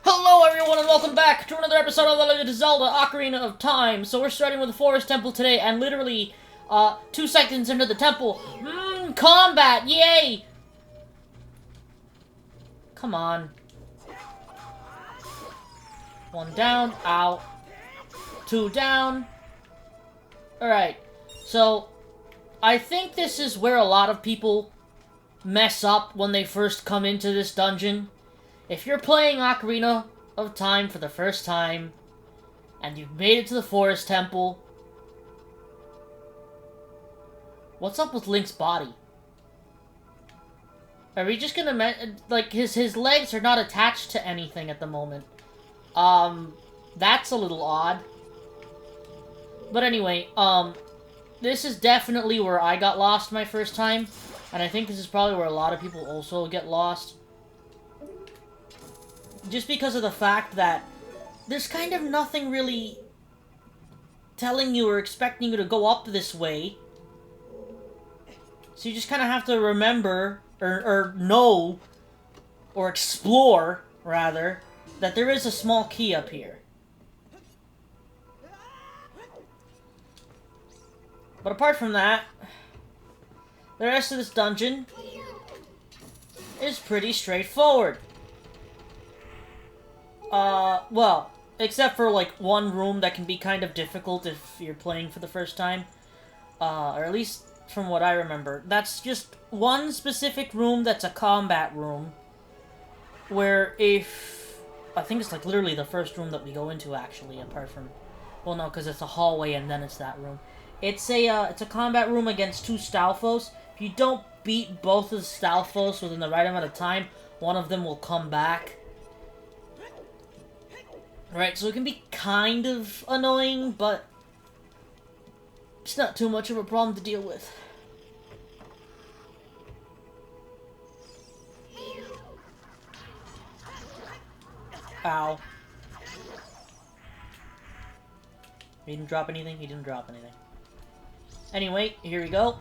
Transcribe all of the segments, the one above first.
Hello everyone and welcome back to another episode of The Legend of Zelda Ocarina of Time. So we're starting with the Forest Temple today, and literally, 2 seconds into the temple, combat, yay! Come on. One down, ow. Two down. Alright, so, I think this is where a lot of people mess up when they first come into this dungeon. If you're playing Ocarina of Time for the first time, and you've made it to the Forest Temple, what's up with Link's body? Are we just gonna like, his legs are not attached to anything at the moment. That's a little odd. But anyway, this is definitely where I got lost my first time, and I think this is probably where a lot of people also get lost. Just because of the fact that there's kind of nothing really telling you or expecting you to go up this way. So you just kind of have to remember, or know, or explore, rather, that there is a small key up here. But apart from that, the rest of this dungeon is pretty straightforward. Well, except for, like, one room that can be kind of difficult if you're playing for the first time. Or at least from what I remember. That's just one specific room that's a combat room. Where if... I think it's, like, literally the first room that we go into, actually, apart from... Well, no, because it's a hallway and then it's that room. It's a combat room against two Stalfos. If you don't beat both of the Stalfos within the right amount of time, one of them will come back. Right, so it can be kind of annoying, but it's not too much of a problem to deal with. Ow. He didn't drop anything? He didn't drop anything. Anyway, here we go.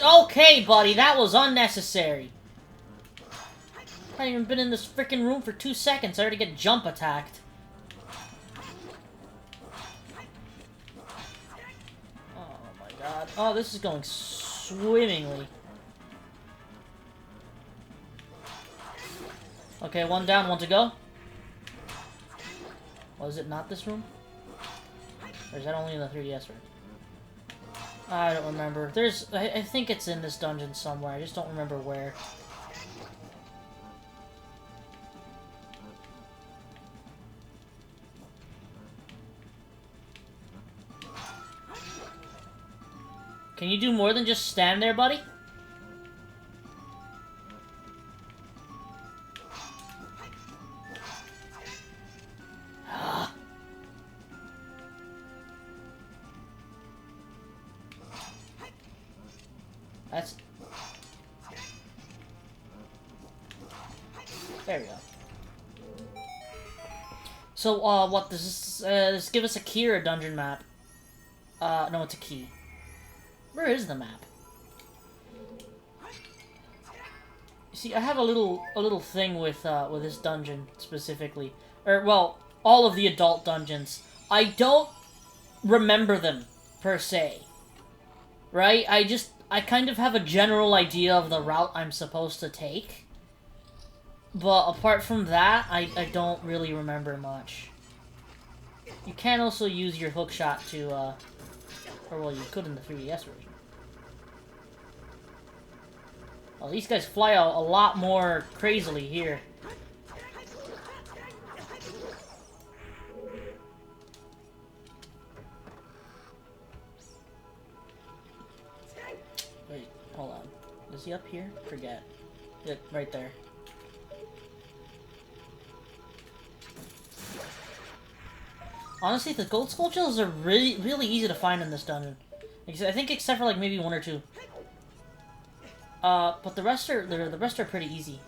Okay, buddy, that was unnecessary. I haven't even been in this freaking room for 2 seconds. I already get jump attacked. Oh my god. Oh, this is going swimmingly. Okay, one down, one to go. Was it not this room? Or is that only in the 3DS room? I don't remember. I think it's in this dungeon somewhere. I just don't remember where. Can you do more than just stand there, buddy? That's... There we go. So, what does this give us a key or a dungeon map? No, it's a key. Where is the map? You see, I have a little thing with this dungeon specifically, or well, all of the adult dungeons. I don't remember them per se, right? I kind of have a general idea of the route I'm supposed to take, but apart from that, I don't really remember much. You can also use your hookshot to, or well, you could in the 3DS version. Well, these guys fly a lot more crazily here. Wait, hold on. Is he up here? Forget. Yep, right there. Honestly, the gold sculptures are really easy to find in this dungeon. I think except for like maybe one or two. But the rest are pretty easy.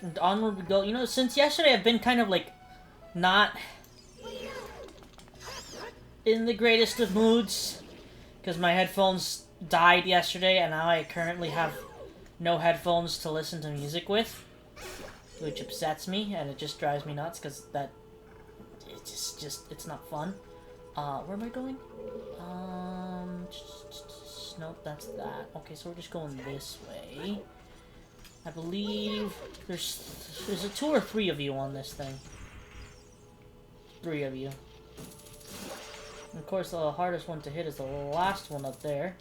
And onward we go. You know, since yesterday I've been kind of like not in the greatest of moods because my headphones died yesterday and now I currently have no headphones to listen to music with, which upsets me and it just drives me nuts because that it's not fun. Where am I going? Nope, that's that. Okay, so we're just going this way. I believe there's a 2 or 3 of you on this thing. 3 of you. And of course, the hardest one to hit is the last one up there.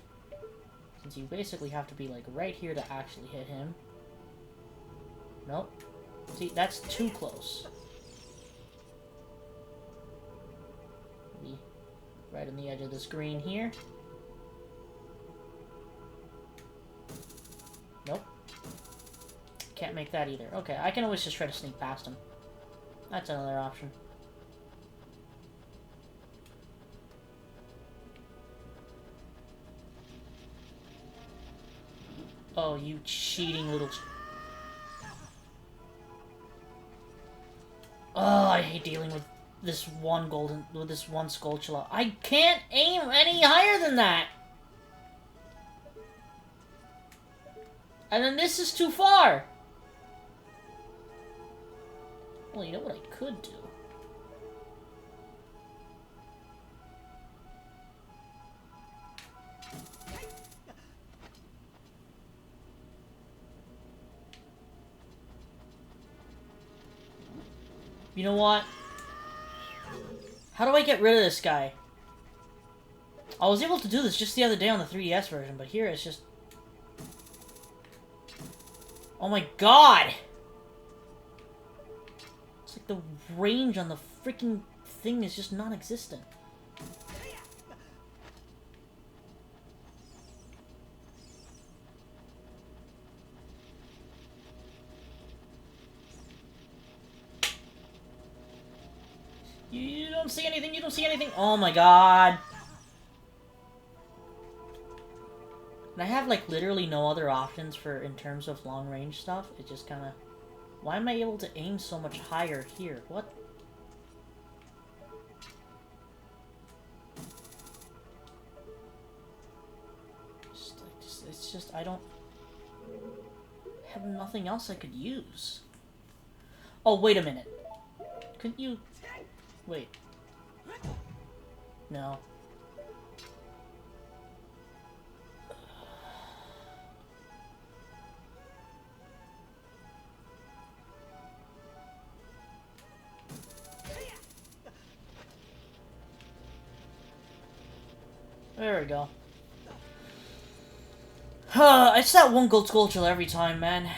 Since you basically have to be like right here to actually hit him. Nope. See, that's too close. Be right on the edge of the screen here. Nope. Can't make that either. Okay, I can always just try to sneak past him. That's another option. Oh, you cheating little... Oh, I hate dealing with this one Skulltula. I can't aim any higher than that! And then this is too far! Well, you know what I could do? You know what? How do I get rid of this guy? I was able to do this just the other day on the 3DS version, but here it's just... Oh my god! It's like the range on the freaking thing is just non-existent. You don't see anything, you don't see anything! Oh my god! And I have, like, literally no other options for, in terms of long-range stuff. It just kinda... Why am I able to aim so much higher here? What? It's just, I don't... have nothing else I could use. Oh, wait a minute. Couldn't you... Wait. No. There we go. It's that one gold Skulltula every time, man.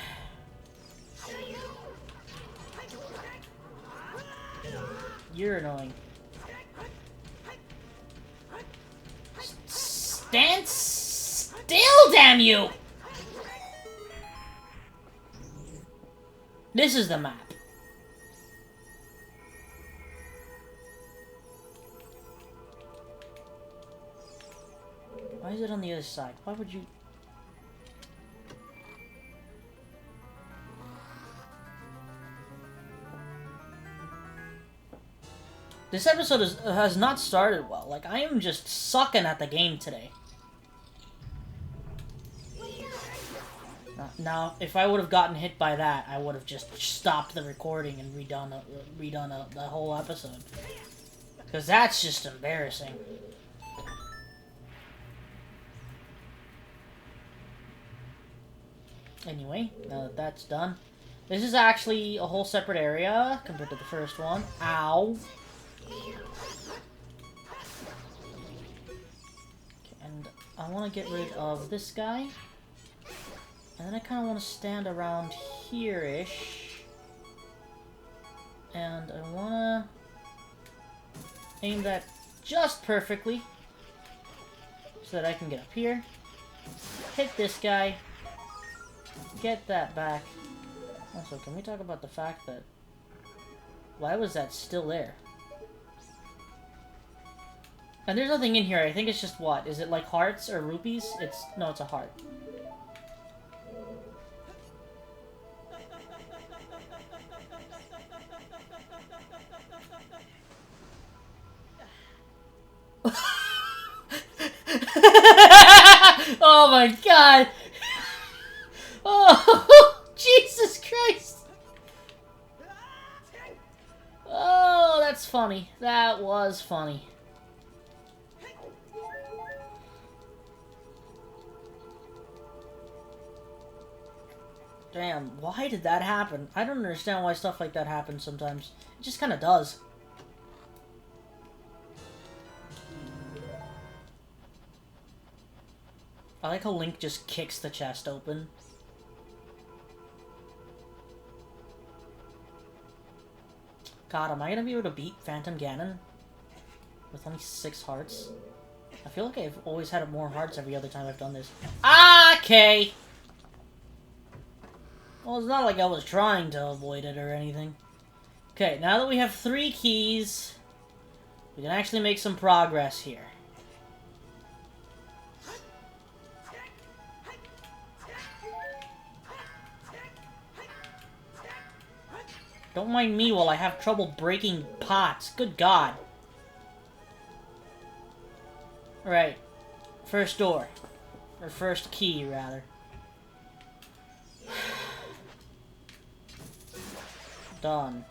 You're annoying. Stand still, damn you! This is the map. Why is it on the other side? Why would you... This episode has not started well. Like, I am just sucking at the game today. Now, if I would have gotten hit by that, I would have just stopped the recording and redone the whole episode. Because that's just embarrassing. Anyway, now that that's done, this is actually a whole separate area compared to the first one. Ow! Okay, and I want to get rid of this guy. And then I kind of want to stand around here-ish. And I want to aim that just perfectly. So that I can get up here. Hit this guy. Get that back. Also, can we talk about the fact that... Why was that still there? And there's nothing in here. I think it's just what? Is it like hearts or rupees? No, it's a heart. Oh my god! Oh, Jesus Christ! Oh, that's funny. That was funny. Damn, why did that happen? I don't understand why stuff like that happens sometimes. It just kind of does. I like how Link just kicks the chest open. God, am I gonna be able to beat Phantom Ganon? With only 6 hearts? I feel like I've always had more hearts every other time I've done this. Okay! Well, it's not like I was trying to avoid it or anything. Okay, now that we have 3 keys, we can actually make some progress here. Don't mind me while I have trouble breaking pots. Good God. Alright. First door. Or first key, rather. Done.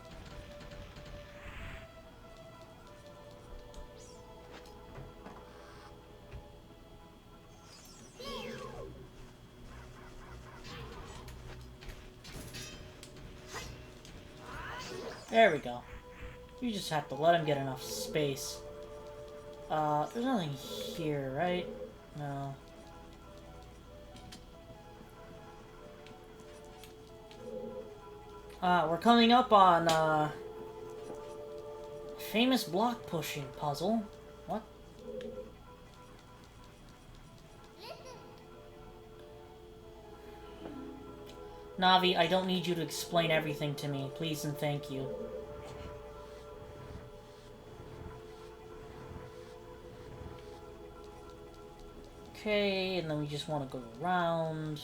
There we go. You just have to let him get enough space. There's nothing here, right? No. We're coming up on, famous block pushing puzzle. What? Navi, I don't need you to explain everything to me. Please and thank you. Okay, and then we just want to go around.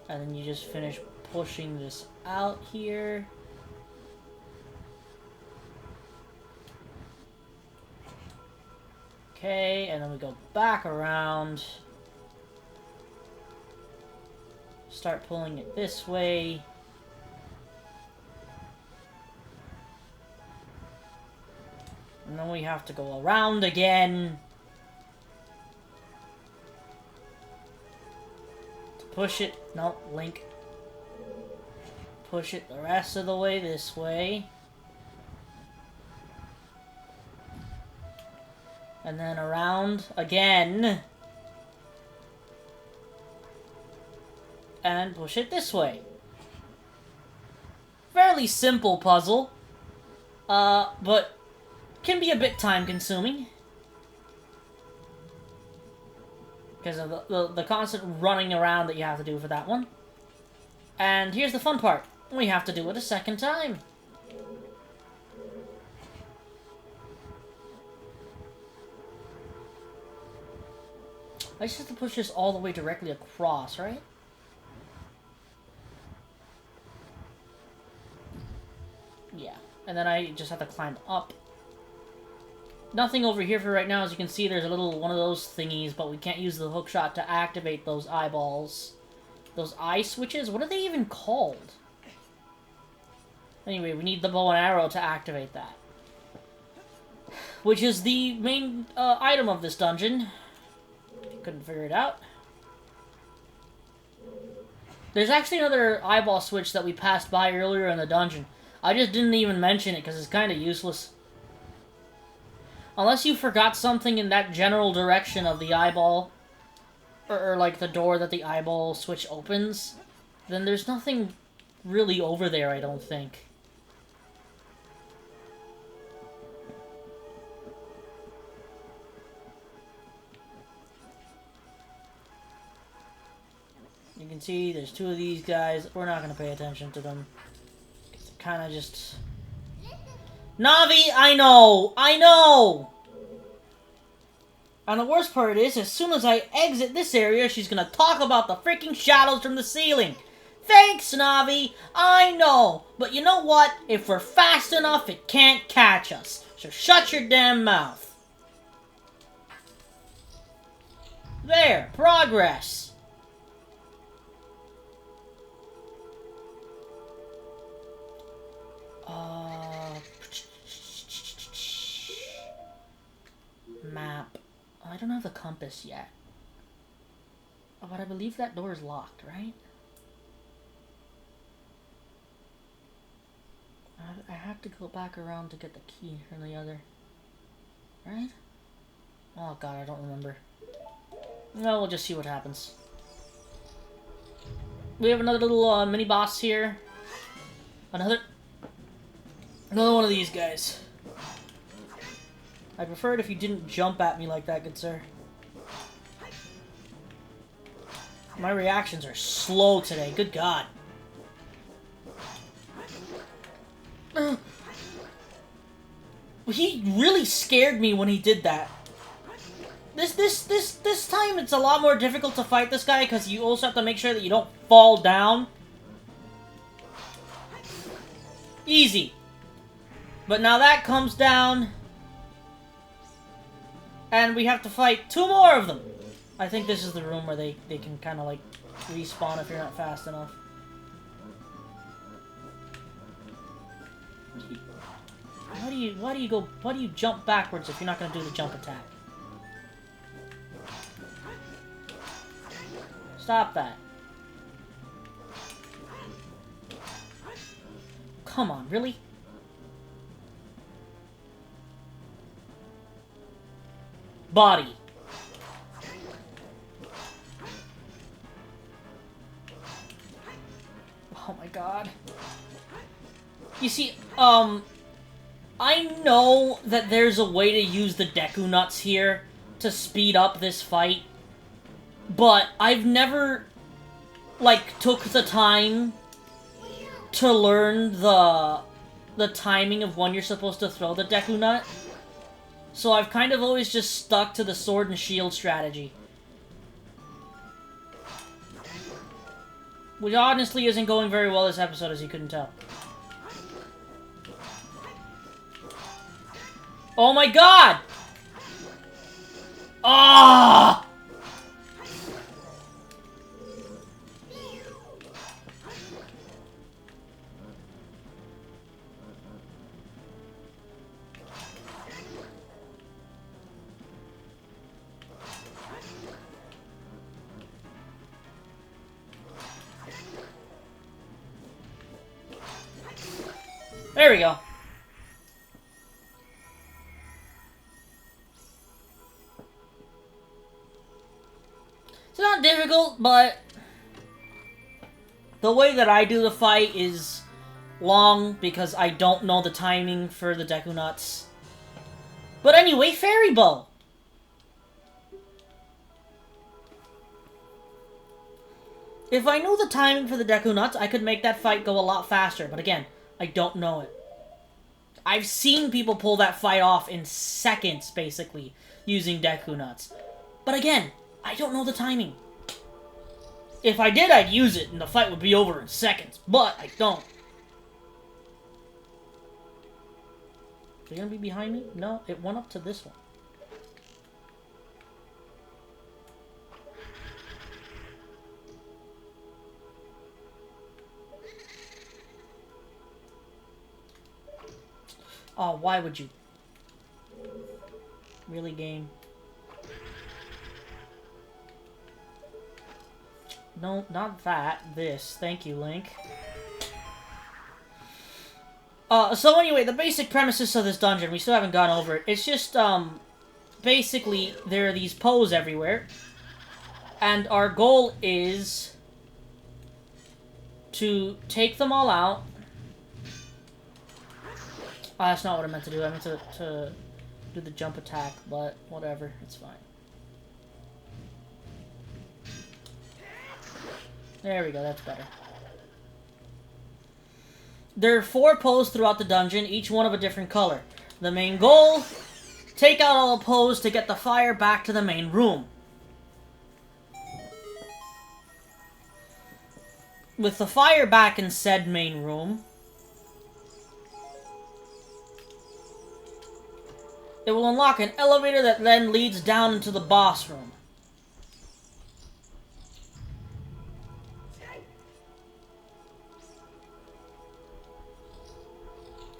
And then you just finish pushing this out here. Okay, and then we go back around. Start pulling it this way. And then we have to go around again. To push it. No, Link. Push it the rest of the way this way. And then around again. And push it this way. Fairly simple puzzle. But can be a bit time-consuming. Because of the constant running around that you have to do for that one. And here's the fun part. We have to do it a second time. I just have to push this all the way directly across, right? Yeah. And then I just have to climb up. Nothing over here for right now. As you can see, there's a little one of those thingies, but we can't use the hookshot to activate those eyeballs. Those eye switches? What are they even called? Anyway, we need the bow and arrow to activate that. Which is the main item of this dungeon. If you couldn't figure it out. There's actually another eyeball switch that we passed by earlier in the dungeon. I just didn't even mention it because it's kind of useless. Unless you forgot something in that general direction of the eyeball, or like the door that the eyeball switch opens, then there's nothing really over there, I don't think. You can see there's 2 of these guys. We're not going to pay attention to them. They're kind of just... Navi, I know! I know! And the worst part is, as soon as I exit this area, she's gonna talk about the freaking shadows from the ceiling. Thanks, Navi! I know! But you know what? If we're fast enough, it can't catch us. So shut your damn mouth. There! Progress! Map. Oh, I don't have the compass yet. Oh, but I believe that door is locked, right? I have to go back around to get the key from the other. Right? Oh god, I don't remember. No, we'll just see what happens. We have another little mini boss here. Another one of these guys. I'd prefer it if you didn't jump at me like that, good sir. My reactions are slow today, good god. He really scared me when he did that. This time it's a lot more difficult to fight this guy because you also have to make sure that you don't fall down. Easy. But now that comes down. And we have to fight 2 more of them. I think this is the room where they can kind of like respawn if you're not fast enough. Why do you jump backwards if you're not gonna do the jump attack? Stop that. Come on, really? Body. Oh my god. You see, I know that there's a way to use the Deku Nuts here to speed up this fight, but I've never, like, took the time to learn the timing of when you're supposed to throw the Deku Nut. So I've kind of always just stuck to the sword and shield strategy. Which honestly isn't going very well this episode, as you couldn't tell. Oh my god! Ah! There we go. It's not difficult, but the way that I do the fight is long because I don't know the timing for the Deku Nuts. But anyway, Fairy Bow! If I knew the timing for the Deku Nuts, I could make that fight go a lot faster, but again, I don't know it. I've seen people pull that fight off in seconds, basically, using Deku Nuts. But again, I don't know the timing. If I did, I'd use it, and the fight would be over in seconds, but I don't. Is it gonna be behind me? No, it went up to this one. Oh, why would you? Really, game? No, not that. This. Thank you, Link. So anyway, the basic premises of this dungeon, we still haven't gone over it. It's just, basically, there are these Poes everywhere. And our goal is to take them all out. Oh, that's not what I meant to do. I meant to do the jump attack, but whatever. It's fine. There we go. That's better. There are 4 Poes throughout the dungeon, each one of a different color. The main goal, take out all the Poes to get the fire back to the main room. With the fire back in said main room, it will unlock an elevator that then leads down into the boss room.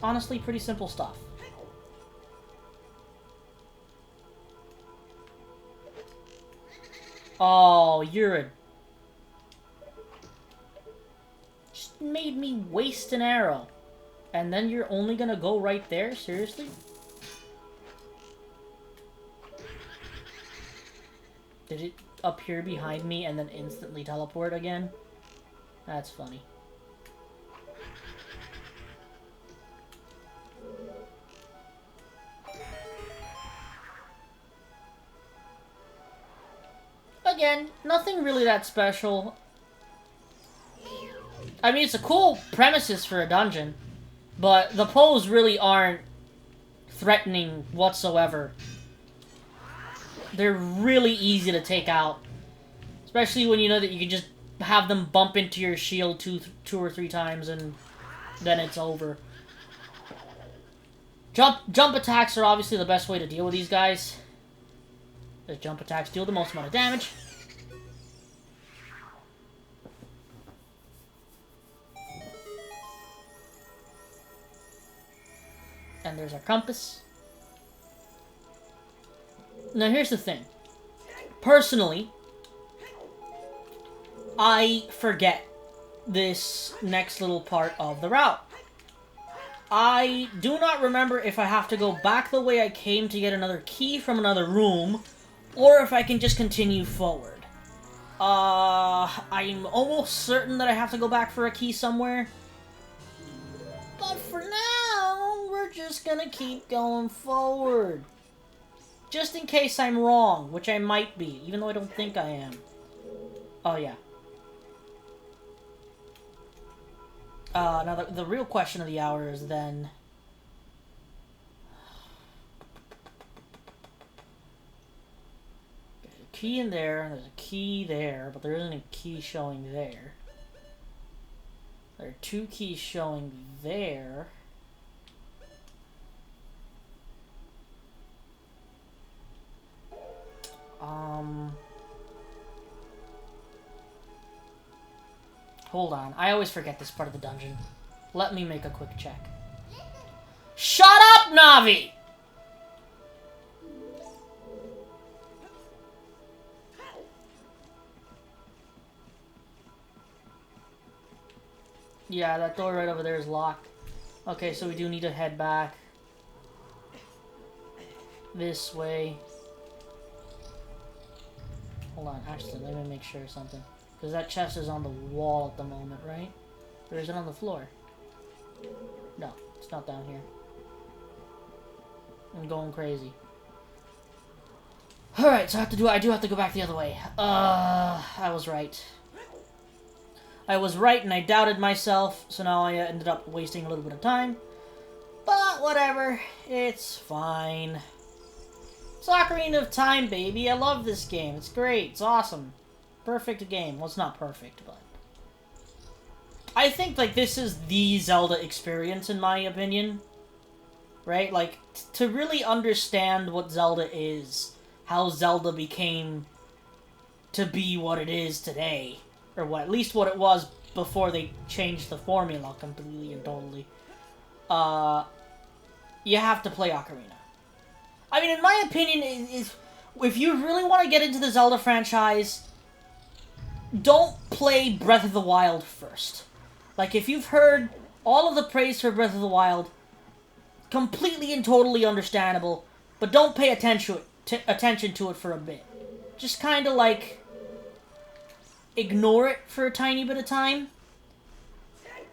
honestly pretty simple stuff. Oh, you're a... Just made me waste an arrow. And then you're only gonna go right there? Seriously? Did it appear behind me and then instantly teleport again? That's funny. Again, nothing really that special. I mean, it's a cool premises for a dungeon, but the pose really aren't threatening whatsoever. They're really easy to take out. Especially when you know that you can just have them bump into your shield two or three times and then it's over. Jump attacks are obviously the best way to deal with these guys. The jump attacks deal the most amount of damage. And there's our compass. Now here's the thing. Personally, I forget this next little part of the route. I do not remember if I have to go back the way I came to get another key from another room, or if I can just continue forward. I'm almost certain that I have to go back for a key somewhere. But for now, we're just gonna keep going forward. Just in case I'm wrong, which I might be, even though I don't think I am. Oh, yeah. Now the real question of the hour is then... There's a key in there, and there's a key there, but there isn't a key showing there. There are two keys showing there. Hold on. I always forget this part of the dungeon. Let me make a quick check. Shut up, Navi! Yeah, that door right over there is locked. Okay, so we do need to head back. This way. Hold on, actually, let me make sure of something. Because that chest is on the wall at the moment, right? Or is it on the floor? No, it's not down here. I'm going crazy. Alright, so I do have to go back the other way. I was right. I was right and I doubted myself, so now I ended up wasting a little bit of time. But whatever, it's fine. It's Ocarina of Time, baby. I love this game. It's great. It's awesome. Perfect game. Well, it's not perfect, but... I think, like, this is the Zelda experience, in my opinion. Right? Like, to really understand what Zelda is, how Zelda became to be what it is today, or what, at least what it was before they changed the formula completely and totally, you have to play Ocarina. I mean, in my opinion, if you really want to get into the Zelda franchise, don't play Breath of the Wild first. Like, if you've heard all of the praise for Breath of the Wild, completely and totally understandable, but don't pay attention to it for a bit. Just kind of, like, ignore it for a tiny bit of time,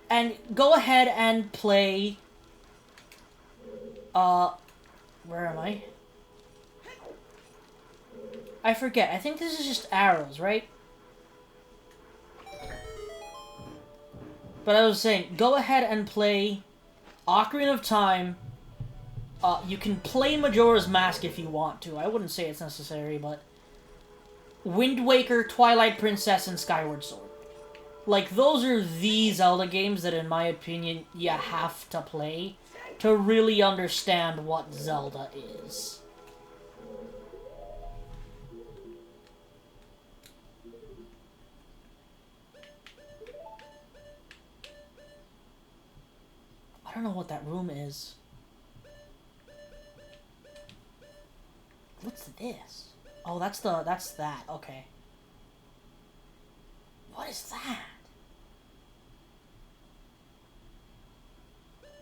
and go ahead and play, where am I? I forget. I think this is just arrows, right? But I was saying, go ahead and play Ocarina of Time. You can play Majora's Mask if you want to. I wouldn't say it's necessary, but... Wind Waker, Twilight Princess, and Skyward Sword. Like, those are the Zelda games that, in my opinion, you have to play to really understand what Zelda is. What don't know what that room is. What's this? Oh, that's that. Okay. What is that?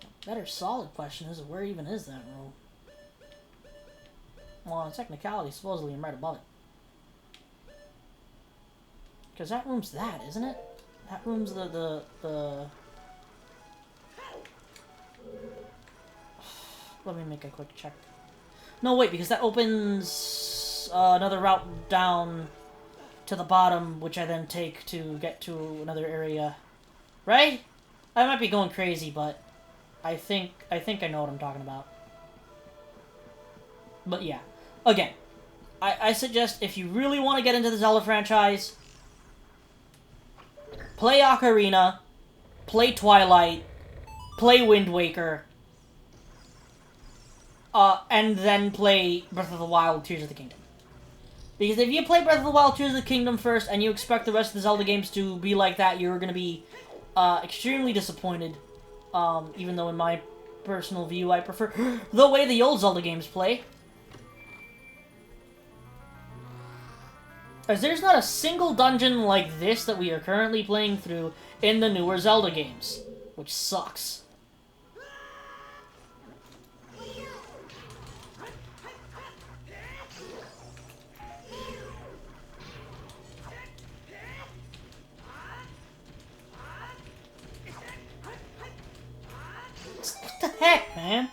A better solid question is, where even is that room? Well, in technicality, supposedly I'm right above it. Because that room's that, isn't it? That room's the... Let me make a quick check. No, wait, because that opens another route down to the bottom, which I then take to get to another area. Right? I might be going crazy, but I think I know what I'm talking about. But yeah. Again, I suggest if you really want to get into the Zelda franchise, play Ocarina, play Twilight, play Wind Waker, and then play Breath of the Wild, Tears of the Kingdom. Because if you play Breath of the Wild, Tears of the Kingdom first, and you expect the rest of the Zelda games to be like that, you're going to be extremely disappointed. Even though in my personal view, I prefer the way the old Zelda games play. As there's not a single dungeon like this that we are currently playing through in the newer Zelda games, which sucks. What the heck, man?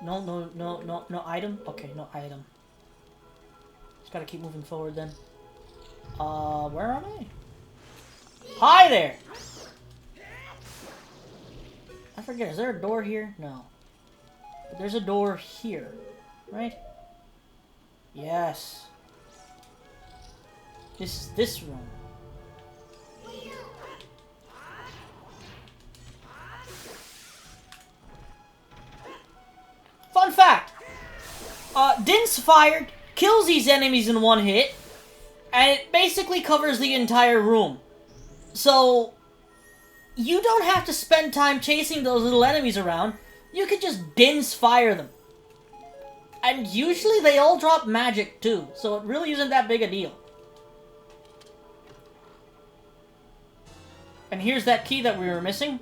No item? Okay, no item. Just gotta keep moving forward then. Where am I? Hi there! I forget, is there a door here? No. But there's a door here, right? Yes. This is this room. Fun fact! Din's fired, kills these enemies in one hit, and it basically covers the entire room. So, you don't have to spend time chasing those little enemies around. You could just Din's fire them. And usually they all drop magic too, so it really isn't that big a deal. And here's that key that we were missing.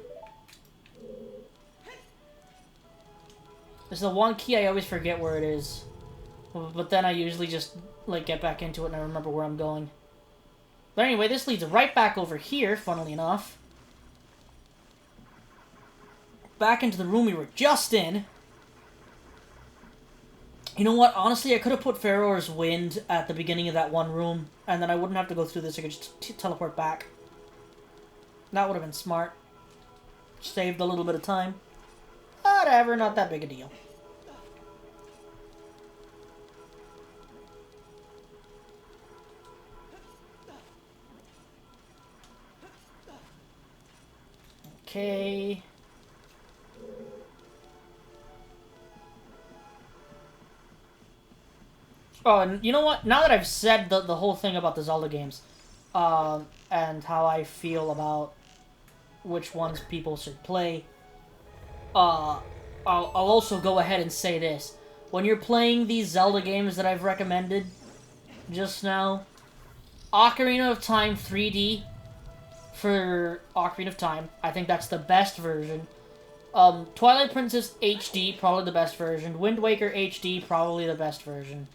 There's the one key I always forget where it is. But then I usually just, like, get back into it and I remember where I'm going. But anyway, this leads right back over here, funnily enough. Back into the room we were just in. You know what? Honestly, I could have put Pharaoh's Wind at the beginning of that one room, and then I wouldn't have to go through this. I could just teleport back. That would have been smart. Saved a little bit of time. Whatever, not that big a deal. Okay. Oh, and you know what? Now that I've said the whole thing about the Zelda games, and how I feel about which ones people should play, I'll also go ahead and say this. When you're playing these Zelda games that I've recommended just now, Ocarina of Time 3D for Ocarina of Time, I think that's the best version. Twilight Princess HD, probably the best version. Wind Waker HD, probably the best version.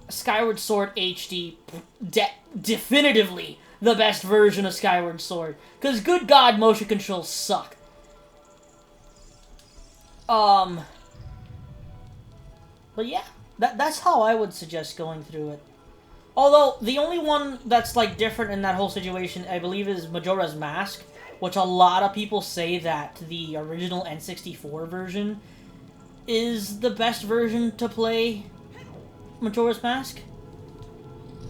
Skyward Sword HD, definitively the best version of Skyward Sword. Because, good God, motion controls suck. But yeah, that's how I would suggest going through it. Although, the only one that's, like, different in that whole situation, I believe, is Majora's Mask, which a lot of people say that the original N64 version is the best version to play Majora's Mask.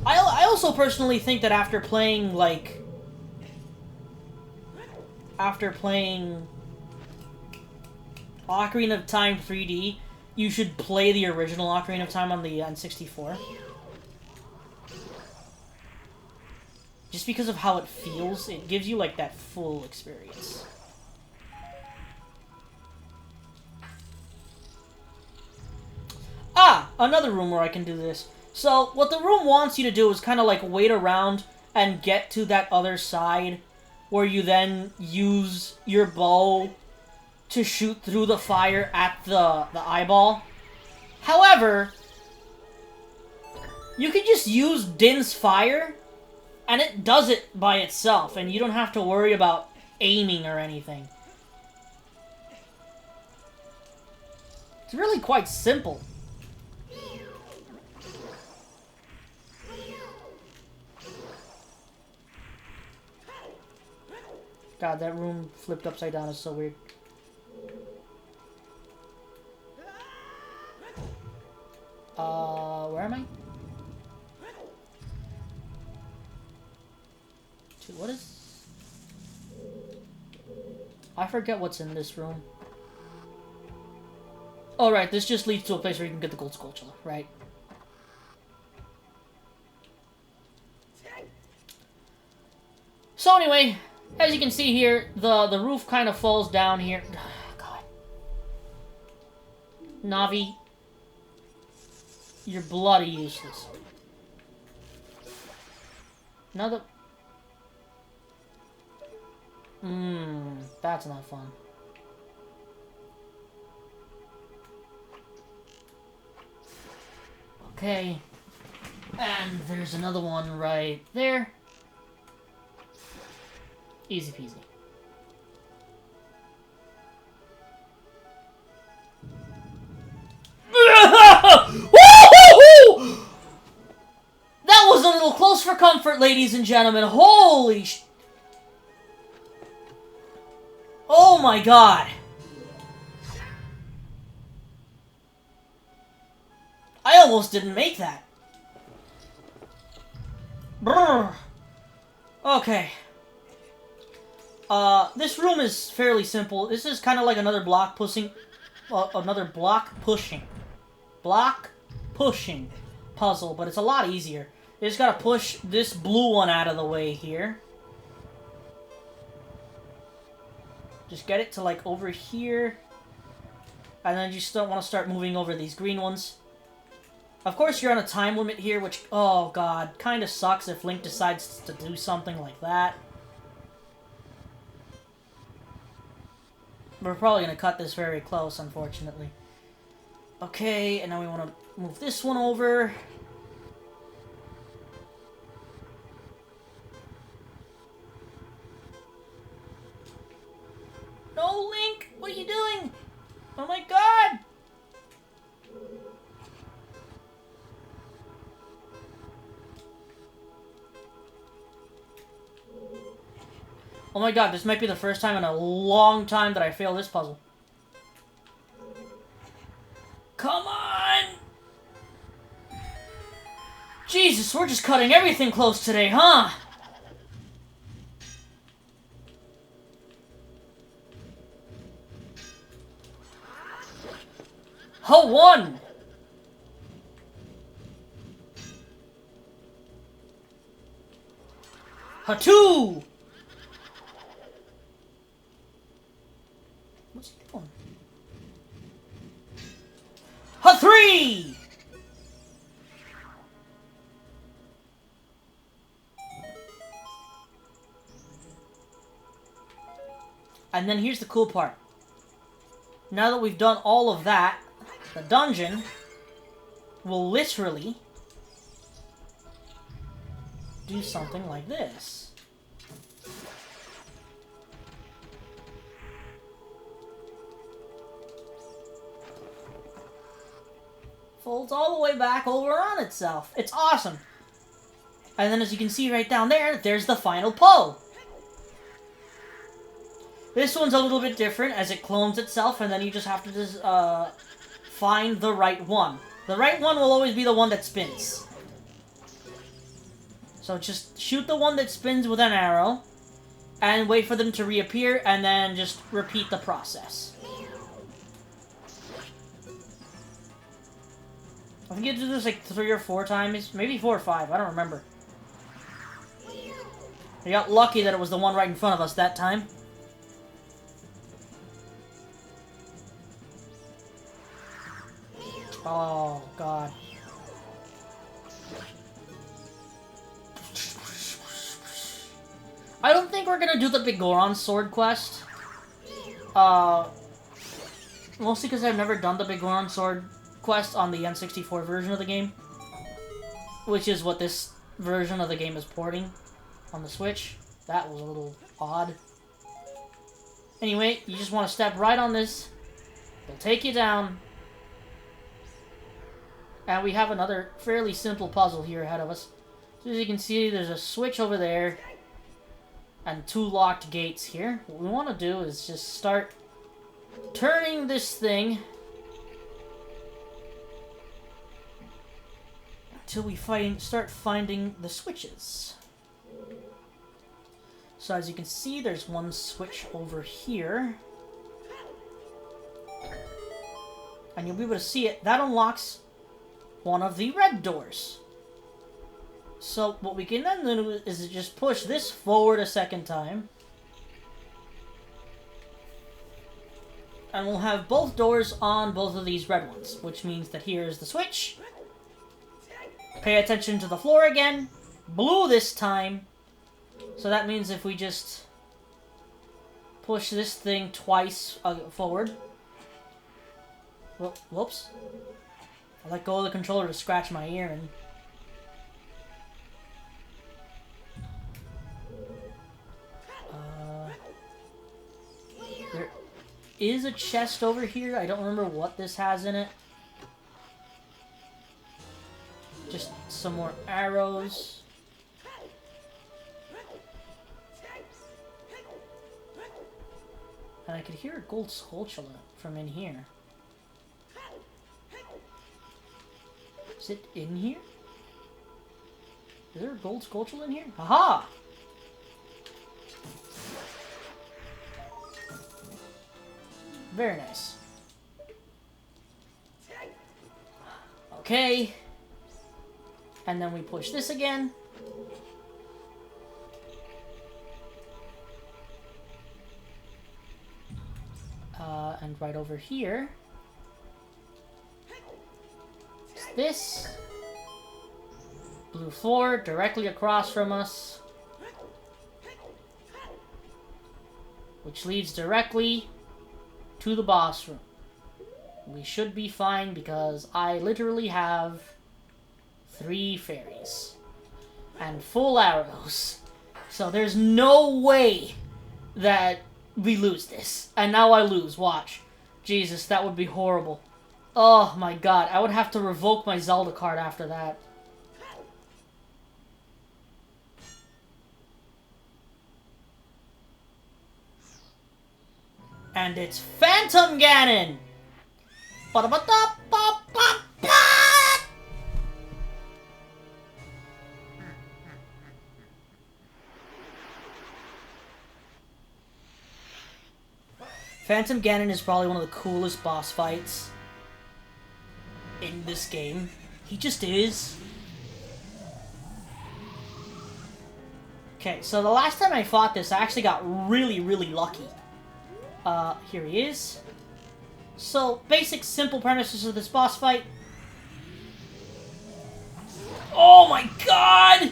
I also personally think that after playing, like... After playing Ocarina of Time 3D, you should play the original Ocarina of Time on the N64. Just because of how it feels, it gives you, like, that full experience. Ah! Another room where I can do this. So, what the room wants you to do is kind of, like, wait around and get to that other side, where you then use your bow to shoot through the fire at the eyeball. However, you can just use Din's fire, and it does it by itself, and you don't have to worry about aiming or anything. It's really quite simple. God, that room flipped upside down is so weird. Where am I? What is... I forget what's in this room. Oh, right, this just leads to a place where you can get the gold skulltula, right? So anyway, as you can see here, the roof kind of falls down here. God. Navi, you're bloody useless. Another... that's not fun. Okay. And there's another one right there. Easy peasy. That was a little close for comfort, ladies and gentlemen. Holy sh... Oh my god. I almost didn't make that. Brrr. Okay. This room is fairly simple. This is kind of like another block pushing puzzle, but it's a lot easier. You just gotta push this blue one out of the way here. Just get it to, like, over here. And then you still want to start moving over these green ones. Of course, you're on a time limit here, which, oh god, kind of sucks if Link decides to do something like that. We're probably going to cut this very close, unfortunately. Okay, and now we want to move this one over. No, Link! What are you doing? Oh my god! Oh my god, this might be the first time in a long time that I fail this puzzle. Come on! Jesus, we're just cutting everything close today, huh? Ha-1! Ha-2! What's he doing? Ha-3! And then here's the cool part. Now that we've done all of that, the dungeon will literally do something like this. Folds all the way back over on itself. It's awesome. And then as you can see right down there, there's the final pull. This one's a little bit different as it clones itself, and then you just have to just, find the right one. The right one will always be the one that spins. So just shoot the one that spins with an arrow, and wait for them to reappear, and then just repeat the process. I think you do this like 3 or 4 times, maybe 4 or 5, I don't remember. We got lucky that it was the one right in front of us that time. Oh, God. I don't think we're gonna do the Bigoron Sword quest. Mostly because I've never done the Bigoron Sword quest on the N64 version of the game. Which is what this version of the game is porting on the Switch. That was a little odd. Anyway, you just want to step right on this. It'll take you down. And we have another fairly simple puzzle here ahead of us. So as you can see, there's a switch over there. And 2 locked gates here. What we want to do is just start turning this thing until we start finding the switches. So as you can see, there's one switch over here. And you'll be able to see it. That unlocks one of the red doors. So what we can then do is just push this forward a second time. And we'll have both doors on both of these red ones, which means that here is the switch. Pay attention to the floor again. Blue this time. So that means if we just push this thing twice forward. Whoops. I let go of the controller to scratch my ear and... there is a chest over here. I don't remember what this has in it. Just some more arrows. And I could hear a gold skulltula from in here. Is it in here? Is there a gold skulltula in here? Haha! Very nice. Okay. And then we push this again. And right over here is this. Blue floor directly across from us. Which leads directly to the boss room. We should be fine because I literally have 3 fairies and full arrows. So there's no way that we lose this. And now I lose. Watch. Jesus, that would be horrible. Oh my god. I would have to revoke my Zelda card after that. And it's Phantom Ganon! Phantom Ganon is probably one of the coolest boss fights in this game. He just is. Okay, so the last time I fought this, I actually got really, really lucky. Here he is. So, basic, simple premises of this boss fight. Oh my god!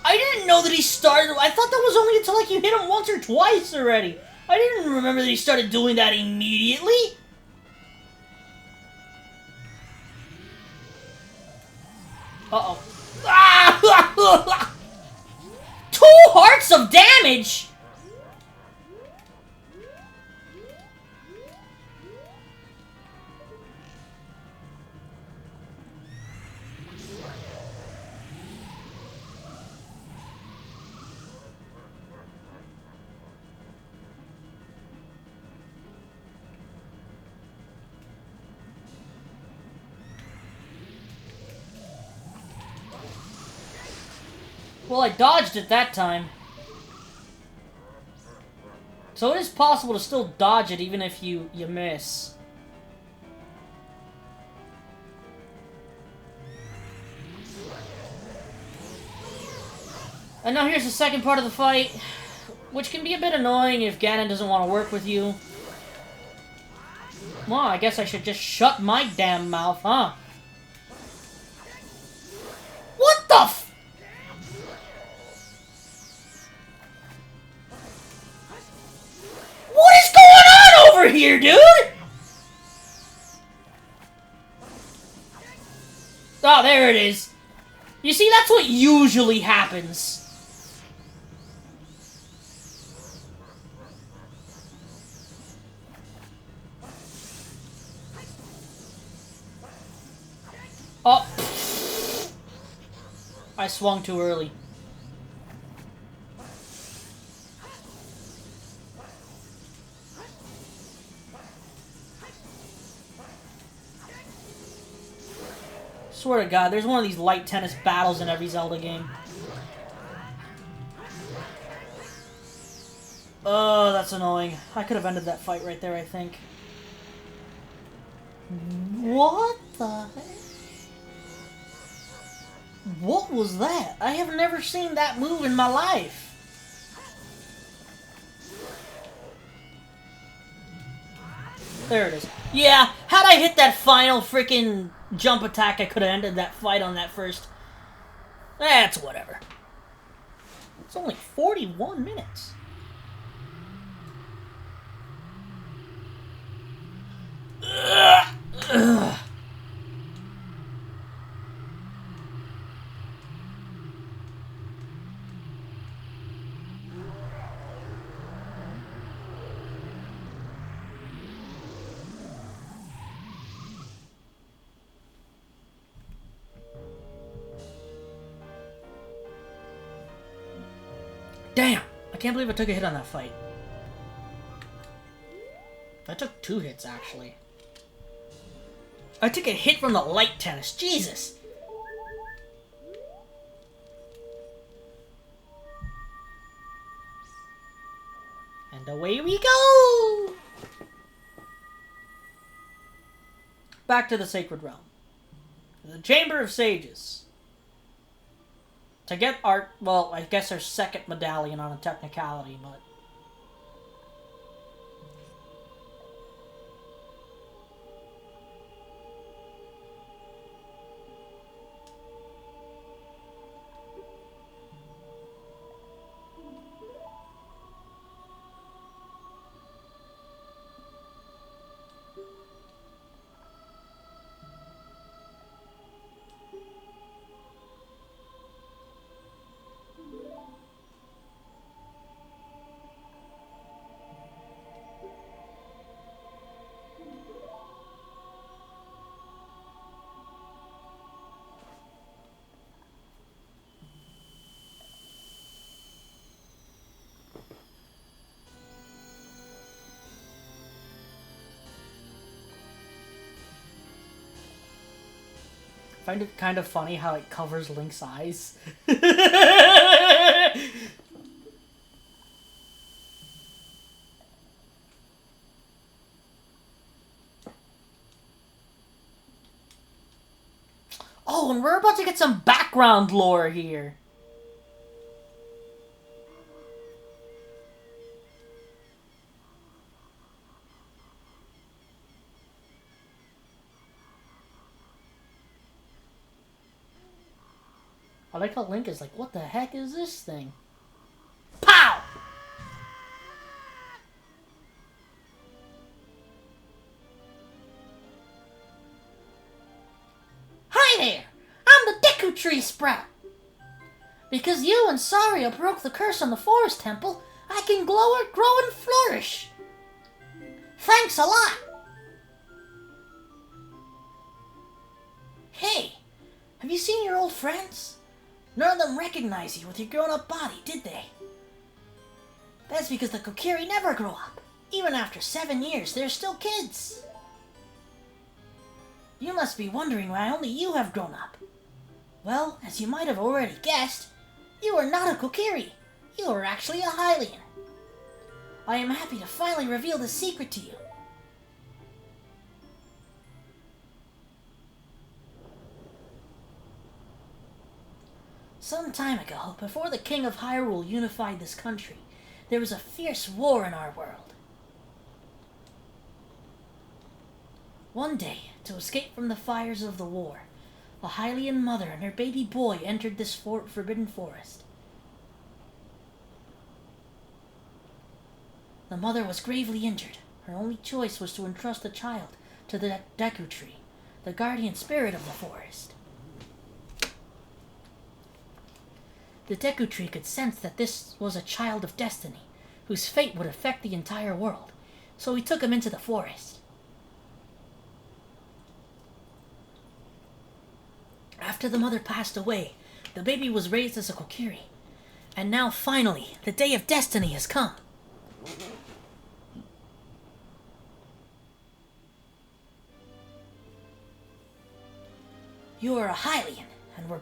I didn't know that he started... I thought that was only until, like, you hit him once or twice already. I didn't remember that he started doing that immediately. Uh-oh. Ah! 2 hearts of damage?! Well, I dodged it that time. So it is possible to still dodge it even if you miss. And now here's the second part of the fight, which can be a bit annoying if Ganon doesn't want to work with you. Well, I guess I should just shut my damn mouth, huh? What the f- What is going on over here, dude? Oh, there it is. You see, that's what usually happens. Oh. I swung too early. Swear to God, there's one of these light tennis battles in every Zelda game. Oh, that's annoying. I could have ended that fight right there, I think. What the heck? What was that? I have never seen that move in my life. There it is. Yeah, had I hit that final freaking jump attack, I could have ended that fight on that first. That's whatever. It's only 41 minutes. Ugh. Damn! I can't believe I took a hit on that fight. I took 2 hits, actually. I took a hit from the light tennis. Jesus! And away we go! Back to the Sacred Realm. The Chamber of Sages. To get our, well, I guess our second medallion on a technicality, but... I find it kind of funny how it covers Link's eyes. Oh, and we're about to get some background lore here. I like how Link is like, what the heck is this thing? Pow! Hi there! I'm the Deku Tree Sprout! Because you and Saria broke the curse on the Forest Temple, I can grow and flourish! Thanks a lot! Hey! Have you seen your old friends? None of them recognize you with your grown-up body, did they? That's because the Kokiri never grow up. Even after 7 years, they're still kids. You must be wondering why only you have grown up. Well, as you might have already guessed, you are not a Kokiri. You are actually a Hylian. I am happy to finally reveal the secret to you. Some time ago, before the King of Hyrule unified this country, there was a fierce war in our world. One day, to escape from the fires of the war, a Hylian mother and her baby boy entered this forbidden forest. The mother was gravely injured. Her only choice was to entrust the child to the Deku Tree, the guardian spirit of the forest. The Deku Tree could sense that this was a child of destiny, whose fate would affect the entire world, so he took him into the forest. After the mother passed away, the baby was raised as a Kokiri, and now finally, the day of destiny has come. You are a Hylian, and were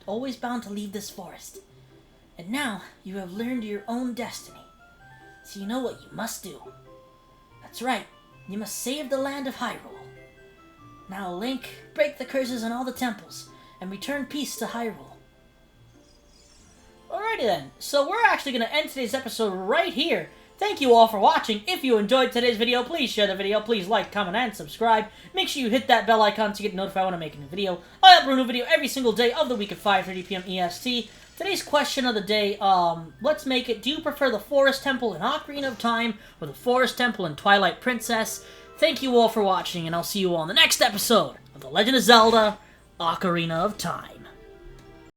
always bound to leave this forest. And now, you have learned your own destiny. So you know what you must do. That's right, you must save the land of Hyrule. Now, Link, break the curses on all the temples, and return peace to Hyrule. Alrighty then, so we're actually going to end today's episode right here. Thank you all for watching. If you enjoyed today's video, please share the video. Please like, comment, and subscribe. Make sure you hit that bell icon to get notified when I make a new video. I upload a new video every single day of the week at 5:30 p.m. EST. Today's question of the day, let's make it, do you prefer the Forest Temple in Ocarina of Time or the Forest Temple in Twilight Princess? Thank you all for watching, and I'll see you all in the next episode of The Legend of Zelda Ocarina of Time.